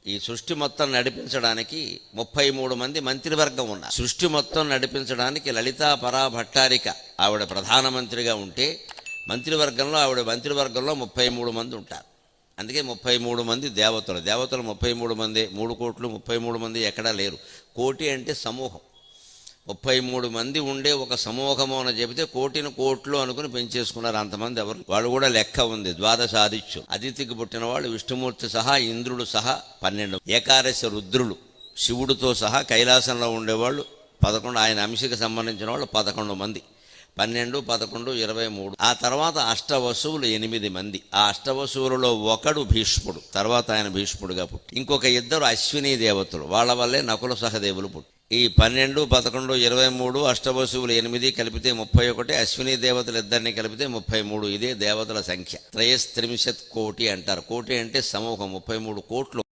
ఈ సృష్టి మొత్తం నడిపించడానికి 33 మంది మంత్రివర్గం ఉన్నారు. సృష్టి మొత్తం నడిపించడానికి లలితా పరా భట్టారిక ఆవిడ ప్రధానమంత్రిగా ఉంటే ఆవిడ మంత్రివర్గంలో 33 మంది ఉంటారు. అందుకే 33 మంది దేవతలు 33 మంది. 3 కోట్లు 33 మంది ఎక్కడా లేరు. కోటి అంటే సమూహం. 33 మంది ఉండే ఒక సమూహము అని చెబితే కోటిని కోట్లు అనుకుని పెంచేసుకున్నారు. అంతమంది ఎవరు, వాళ్ళు కూడా లెక్క ఉంది. ద్వాదశాదిత్యం, అదితికి పుట్టిన వాళ్ళు విష్ణుమూర్తి సహా, ఇంద్రుడు సహా 12, ఏకాదశి రుద్రులు శివుడితో సహా కైలాసంలో ఉండేవాళ్ళు 11, ఆయన అంశకి సంబంధించిన వాళ్ళు 11 మంది. 12, 11, 23. ఆ తర్వాత అష్టవసువులు 8 మంది. ఆ అష్టవసువులలో ఒకడు భీష్ముడు, తర్వాత ఆయన భీష్ముడుగా పుట్టి. ఇంకొక 2 అశ్వినీ దేవతలు, వాళ్ళ వల్లే నకుల సహదేవులు పుట్టి. ఈ 12, 11, 23 అష్టవసువులు 8 కలిపితే 31, అశ్వినీ దేవతలు ఇద్దరిని కలిపితే 33. ఇదే దేవతల సంఖ్య. 33 కోటి అంటారు. కోటి అంటే సమూహం. 33 కోట్లు.